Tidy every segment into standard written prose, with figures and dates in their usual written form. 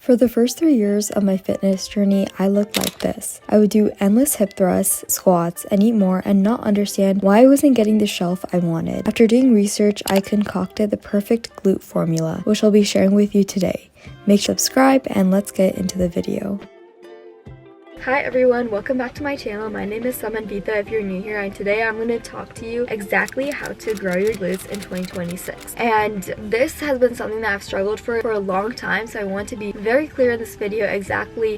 For the first 3 years of my fitness journey, I looked like this. I would do endless hip thrusts, squats, and eat more and not understand why I wasn't getting the shelf I wanted. After doing research, I concocted the perfect glute formula, which I'll be sharing with you today. Make sure to subscribe and let's get into the video. Hi everyone, welcome back to my channel. My name is ʟᴏᴠᴇ if you're new here, and today I'm going to talk to you exactly how to grow your glutes in 2026. And this has been something that I've struggled for a long time, so I want to be very clear in this video exactly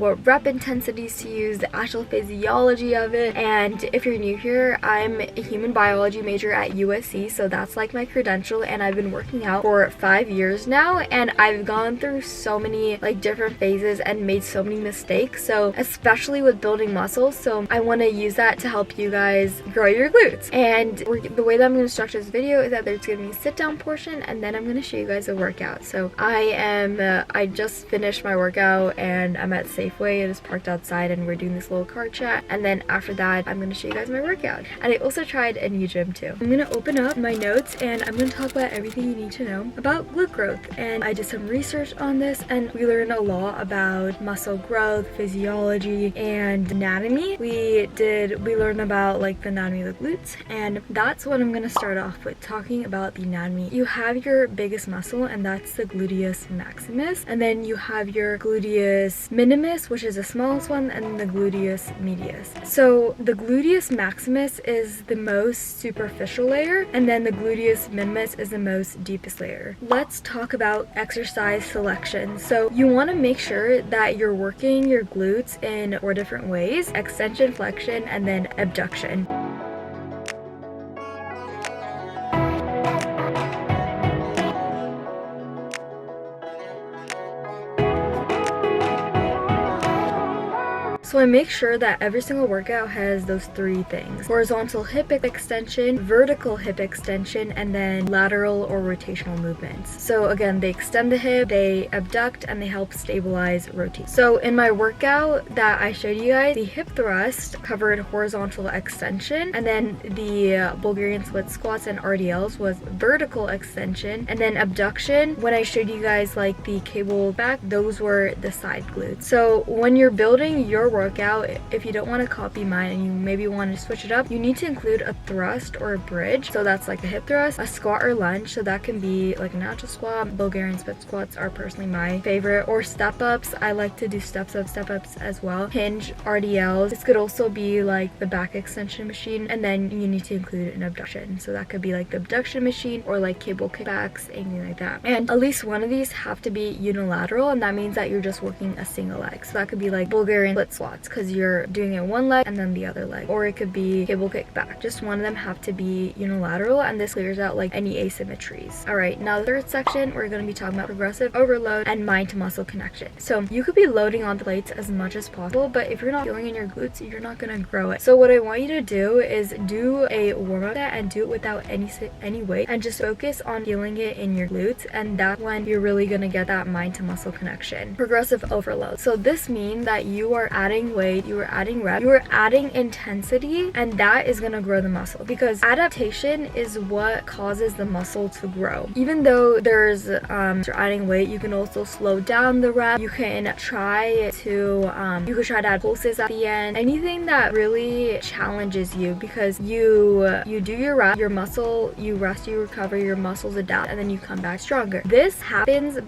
what rep intensities to use, the actual physiology of it. And if you're new here, I'm a human biology major at USC, so that's like my credential, and I've been working out for 5 years now, and I've gone through so many different phases and made so many mistakes, so especially with building muscles. So I want to use that to help you guys grow your glutes. And the way that I'm going to structure this video is that there's going to be a sit down portion, and then I'm going to show you guys a workout. So I just finished my workout and I'm at Safeway. It is parked outside and we're doing this little car chat, and then after that I'm going to show you guys my workout. And I also tried a new gym too. I'm going to open up my notes and I'm going to talk about everything you need to know about glute growth. And I did some research on this, and we learned a lot about muscle growth, physiology, and anatomy. We learned about the anatomy of the glutes, and that's what I'm going to start off with, talking about the anatomy. You have your biggest muscle, and that's the gluteus maximus, and then you have your gluteus minimus, which is the smallest one, and the gluteus medius. So the gluteus maximus is the most superficial layer, and then the gluteus minimus is the most deepest layer. Let's talk about exercise selection. So you want to make sure that you're working your glutes in 4 different ways: extension, flexion, and then abduction. So I make sure that every single workout has those 3 things: horizontal hip extension, vertical hip extension, and then lateral or rotational movements. So again, they extend the hip, they abduct, and they help stabilize rotate. So in my workout that I showed you guys, the hip thrust covered horizontal extension, and then the Bulgarian Split Squats and RDLs was vertical extension, and then abduction, when I showed you guys the cable back, those were the side glutes. So when you're building your workout, if you don't want to copy mine and you maybe want to switch it up, you need to include a thrust or a bridge. So that's like a hip thrust, a squat or lunge, so that can be like a natural squat. Bulgarian split squats are personally my favorite, or step ups. I like to do step ups as well. Hinge, RDLs. This could also be like the back extension machine, and then you need to include an abduction, so that could be like the abduction machine or like cable kickbacks, anything like that. And at least one of these have to be unilateral, and that means that you're just working a single leg. So that could be like Bulgarian split squats, because you're doing it one leg and then the other leg, or it could be cable kick back. Just one of them have to be unilateral, and this clears out any asymmetries. All right, now the third section, we're going to be talking about progressive overload and mind to muscle connection. So you could be loading on the plates as much as possible, but if you're not feeling in your glutes, you're not going to grow it. So what I want you to do is do a warm-up set and do it without any weight, and just focus on feeling it in your glutes, and that's when you're really going to get that mind to muscle connection. Progressive overload. So this means that you are adding weight, you are adding reps, you are adding intensity, and that is going to grow the muscle, because adaptation is what causes the muscle to grow. Even though there's you're adding weight, you can also slow down the rep. You can try to add pulses at the end, anything that really challenges you, because you do your rep, your muscle, you rest, you recover, your muscles adapt, and then you come back stronger. This happens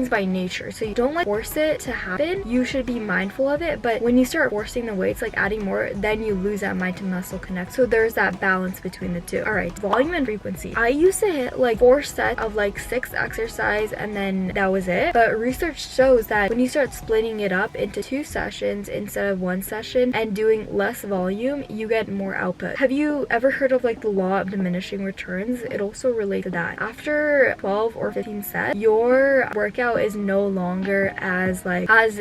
by nature, so you don't force it to happen. You should be mindful of it, but when you start forcing the weights, adding more, then you lose that mind to muscle connect. So there's that balance between the two. All right, volume and frequency. I used to hit 4 sets of 6 exercise, and then that was it. But research shows that when you start splitting it up into 2 sessions instead of 1 session and doing less volume, you get more output. Have you ever heard of the law of diminishing returns? It also relates to that. After 12 or 15 sets, your workout is no longer as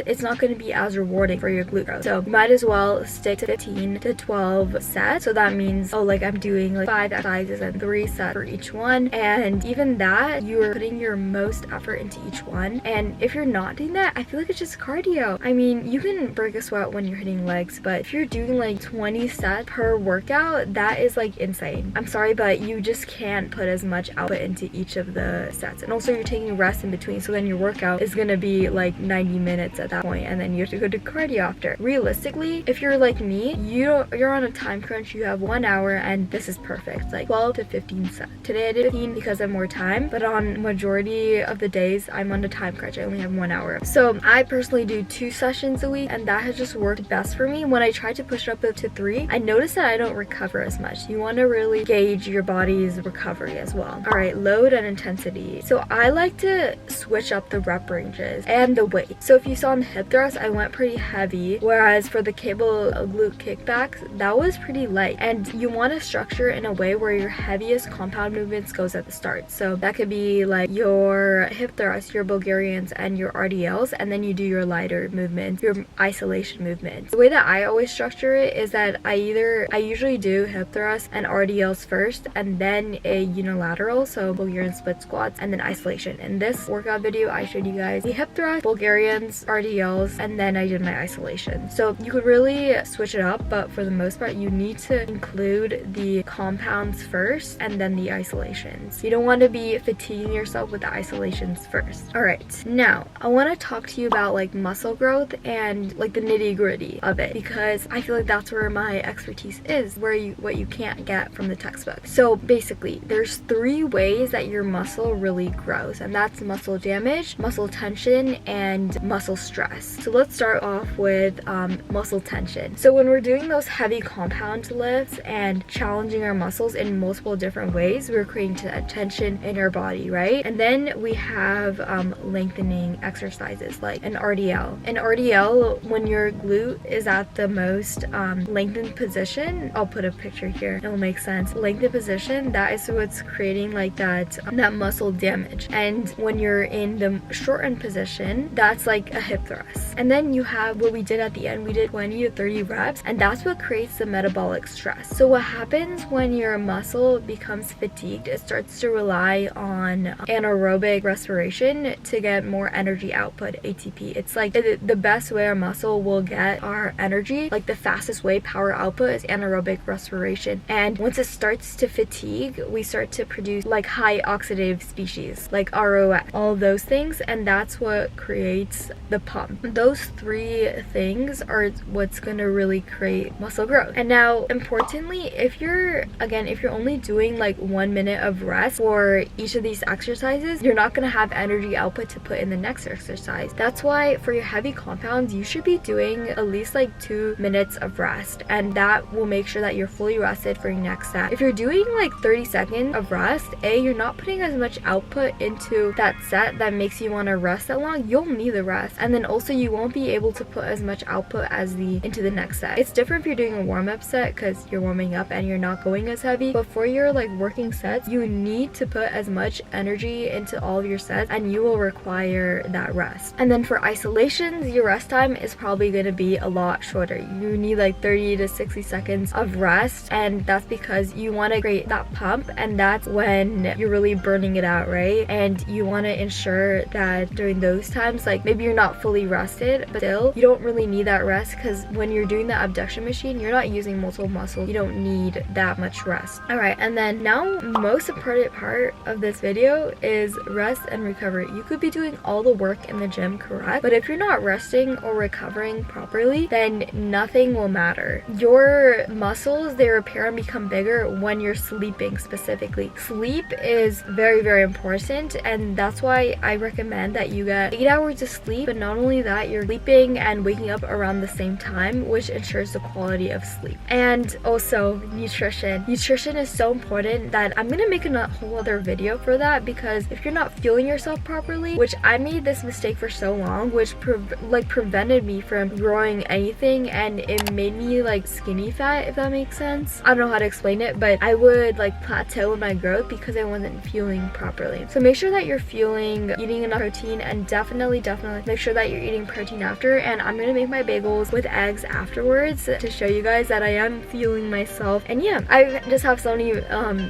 it's not going to be as rewarding, make for your glute growth. So you might as well stick to 15 to 12 sets. So that means, oh, like I'm doing like 5 exercises and 3 sets for each one. And even that, you're putting your most effort into each one. And if you're not doing that, I feel like it's just cardio. I mean, you can break a sweat when you're hitting legs, but if you're doing like 20 sets per workout, that is like insane. I'm sorry, but you just can't put as much output into each of the sets. And also you're taking rest in between, so then your workout is gonna be like 90 minutes at that point, and then you have to go to cardio after. Realistically, if you're like me, you're on a time crunch, you have 1 hour, and this is perfect, like 12 to 15 sets. Today I did 15 because I have more time, but on majority of the days I'm on a time crunch. I only have 1 hour. So I personally do 2 sessions a week, and that has just worked best for me. When I tried to push it up to 3, I noticed that I don't recover as much. You want to really gauge your body's recovery as well. All right, load and intensity. So I like to switch up the rep ranges and the weight. So if you saw in the hip thrust, I went pretty heavy, whereas for the cable glute kickbacks, that was pretty light. And you want to structure in a way where your heaviest compound movements goes at the start. So that could be like your hip thrust, your Bulgarians, and your RDLs, and then you do your lighter movements, your isolation movements. The way that I always structure it is that I usually do hip thrust and RDLs first, and then a unilateral, so Bulgarian split squats, and then isolation. In this workout video, I showed you guys the hip thrust, Bulgarians, RDLs, and then I did my isolation. So you could really switch it up, but for the most part, you need to include the compounds first and then the isolations. You don't want to be fatiguing yourself with the isolations first. All right, now I want to talk to you about like muscle growth and like the nitty-gritty of it, because I feel like that's where my expertise is, what you can't get from the textbook. So basically, there's 3 ways that your muscle really grows, and that's muscle damage, muscle tension, and muscle stress. So let's start off with muscle tension. So when we're doing those heavy compound lifts and challenging our muscles in multiple different ways, we're creating tension in our body, right? And then we have lengthening exercises like an RDL. An RDL, when your glute is at the most lengthened position, I'll put a picture here, it'll make sense. Lengthened position, that is what's creating like that muscle damage. And when you're in the shortened position, that's like a hip thrust. And then you have what we did at the end, we did 20 to 30 reps, and that's what creates the metabolic stress. So what happens when your muscle becomes fatigued, it starts to rely on anaerobic respiration to get more energy output, ATP. It's like the best way our muscle will get our energy, like the fastest way power output, is anaerobic respiration. And once it starts to fatigue, we start to produce like high oxidative species like ROS, all of those things, and that's what creates the pump. Those 3 things are what's going to really create muscle growth. And now importantly, if you're only doing like 1 minute of rest for each of these exercises, you're not going to have energy output to put in the next exercise. That's why for your heavy compounds, you should be doing at least like 2 minutes of rest, and that will make sure that you're fully rested for your next set. If you're doing like 30 seconds of rest, you're not putting as much output into that set that makes you want to rest that long. You'll need the rest, and then also you won't be able to put as much output as into the next set. It's different if you're doing a warm-up set because you're warming up and you're not going as heavy, but for your like working sets, you need to put as much energy into all of your sets, and you will require that rest. And then for isolations, your rest time is probably going to be a lot shorter. You need like 30 to 60 seconds of rest, and that's because you want to create that pump, and that's when you're really burning it out, right? And you want to ensure that during those times, like maybe you're not fully rested, but still you don't really need that rest, because when you're doing the abduction machine, you're not using multiple muscles. You don't need that much rest. All right, and then now most important part of this video is rest and recovery. You could be doing all the work in the gym, correct? But if you're not resting or recovering properly, then nothing will matter. Your muscles, they repair and become bigger when you're sleeping specifically. Sleep is very, very important, and that's why I recommend that you get 8 hours of sleep. But not only that, you're sleeping and waking up around the same time, which ensures the quality of sleep. And also nutrition. Nutrition is so important that I'm gonna make a whole other video for that, because if you're not fueling yourself properly, which I made this mistake for so long, which prevented me from growing anything, and it made me like skinny fat, if that makes sense. I don't know how to explain it, but I would like plateau in my growth because I wasn't fueling properly. So make sure that you're fueling, eating enough protein, and definitely make sure that you're eating protein after. And I'm gonna make my bagels with eggs afterwards to show you guys that I am fueling myself. And yeah, I just have so many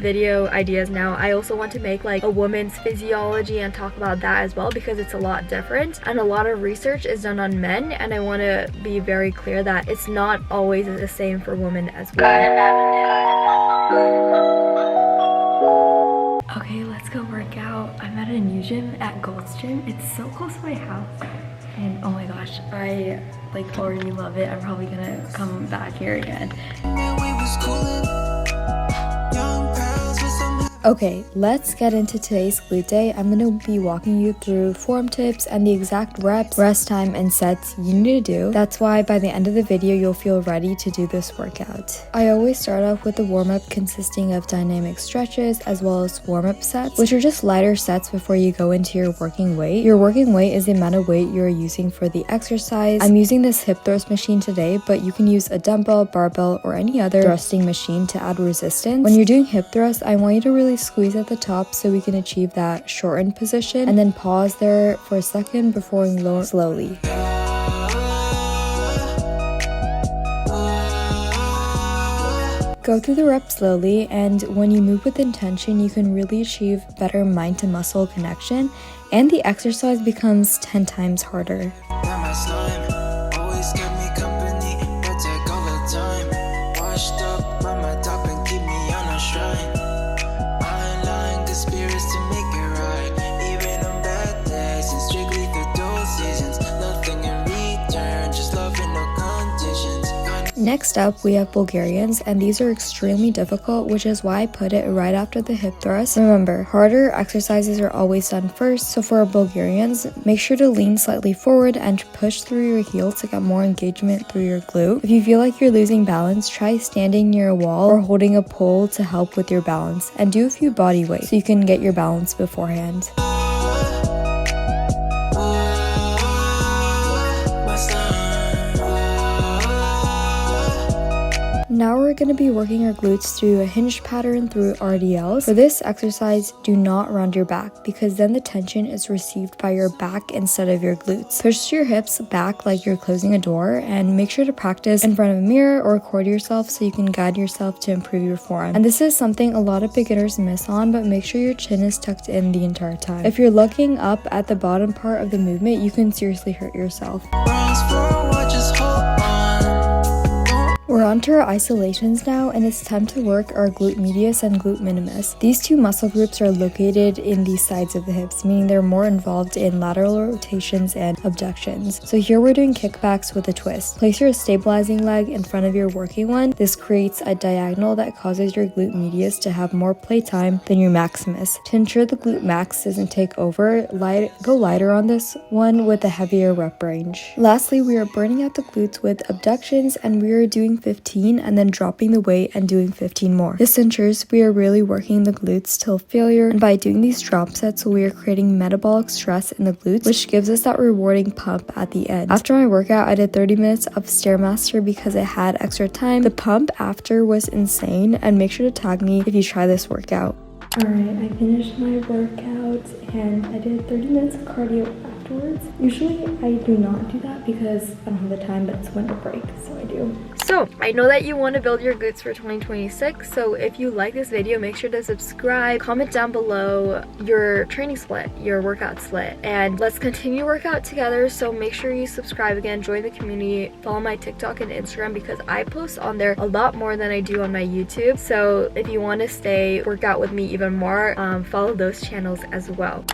video ideas now. I also want to make like a woman's physiology and talk about that as well, because it's a lot different and a lot of research is done on men, and I want to be very clear that it's not always the same for women as well. Okay, let's go work out. I'm at a new gym at Gold's Gym. It's so close to my house, and oh my gosh, I like already love it. I'm probably gonna come back here again. Okay, let's get into today's glute day. I'm going to be walking you through form tips and the exact reps, rest time, and sets you need to do. That's why by the end of the video, you'll feel ready to do this workout. I always start off with a warm-up consisting of dynamic stretches as well as warm-up sets, which are just lighter sets before you go into your working weight. Your working weight is the amount of weight you're using for the exercise. I'm using this hip thrust machine today, but you can use a dumbbell, barbell, or any other thrusting machine to add resistance. When you're doing hip thrust, I want you to really squeeze at the top so we can achieve that shortened position, and then pause there for a second before lower slowly. Go through the reps slowly, and when you move with intention, you can really achieve better mind to muscle connection, and the exercise becomes 10 times harder. Next up, we have Bulgarians, and these are extremely difficult, which is why I put it right after the hip thrust. Remember, harder exercises are always done first, so for Bulgarians, make sure to lean slightly forward and push through your heels to get more engagement through your glute. If you feel like you're losing balance, try standing near a wall or holding a pole to help with your balance, and do a few body weights so you can get your balance beforehand. Now we're going to be working our glutes through a hinge pattern through RDLs. For this exercise, do not round your back, because then the tension is received by your back instead of your glutes. Push your hips back like you're closing a door, and make sure to practice in front of a mirror or record yourself so you can guide yourself to improve your form. And this is something a lot of beginners miss on, but make sure your chin is tucked in the entire time. If you're looking up at the bottom part of the movement, you can seriously hurt yourself. We're onto our isolations now, and it's time to work our glute medius and glute minimus. These two muscle groups are located in the sides of the hips, meaning they're more involved in lateral rotations and abductions. So here we're doing kickbacks with a twist. Place your stabilizing leg in front of your working one. This creates a diagonal that causes your glute medius to have more playtime than your maximus. To ensure the glute max doesn't take over, go lighter on this one with a heavier rep range. Lastly, we are burning out the glutes with abductions, and we are doing 15 and then dropping the weight and doing 15 more. This ensures we are really working the glutes till failure, and by doing these drop sets, we are creating metabolic stress in the glutes, which gives us that rewarding pump at the end. After my workout, I did 30 minutes of Stairmaster because I had extra time. The pump after was insane, and make sure to tag me if you try this workout. Alright, I finished my workout and I did 30 minutes of cardio afterwards. Usually I do not do that because I don't have the time, but it's winter break, so I do. So, I know that you want to build your glutes for 2026, so if you like this video, make sure to subscribe, comment down below your training split, your workout split, and let's continue workout together. So make sure you subscribe again, join the community, follow my TikTok and Instagram because I post on there a lot more than I do on my YouTube. So if you want to work out with me even more, follow those channels as well.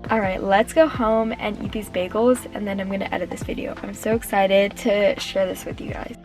Alright, let's go home and eat these bagels, and then I'm going to edit this video. I'm so excited to share this with you guys.